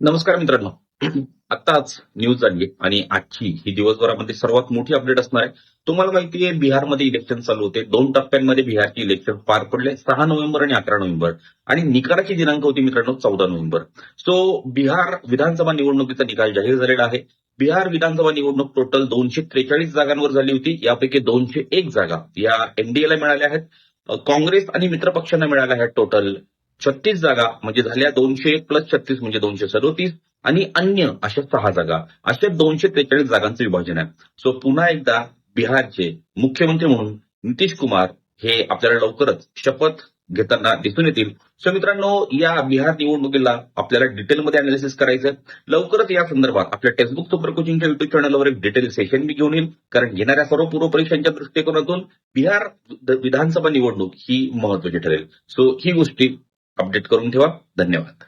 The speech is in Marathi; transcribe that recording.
नमस्कार मित्रांनो. आत्ताच न्यूज झाली आणि आजची ही दिवसभरामध्ये सर्वात मोठी अपडेट असणार आहे. तुम्हाला माहिती आहे बिहारमध्ये इलेक्शन चालू होते. 2 टप्प्यांमध्ये बिहारची इलेक्शन पार पडले, 6 नोव्हेंबर आणि 11 नोव्हेंबर. आणि निकालाची दिनांक होती मित्रांनो 14 नोव्हेंबर. सो बिहार विधानसभा निवडणुकीचा निकाल जाहीर झालेला आहे. बिहार विधानसभा निवडणूक टोटल 243 जागांवर झाली होती. यापैकी 201 जागा या एनडीएला मिळाल्या आहेत. काँग्रेस आणि मित्र पक्षांना मिळाल्या आहेत टोटल 36 जागा, म्हणजे झाल्या 200 प्लस 36 म्हणजे 237, आणि अन्य अशा 6 जागा, अशा 243 जागांचं विभाजन आहे. सो पुन्हा एकदा बिहारचे मुख्यमंत्री म्हणून नितीश कुमार हे आपल्याला लवकरच शपथ घेताना दिसून येतील. सो मित्रांनो, या बिहार निवडणुकीला आपल्याला डिटेलमध्ये अनालिसिस करायचं. लवकरच या संदर्भात आपल्या टेक्स्टबुक सुपर कोचिंगच्या युट्यूब चॅनलवर एक डिटेल सेशन मी घेऊन येईल, कारण येणाऱ्या सर्व पूर्व परीक्षांच्या दृष्टिकोनातून बिहार विधानसभा निवडणूक ही महत्वाची ठरेल. सो ही गोष्टी अपडेट करून ठेवा. धन्यवाद.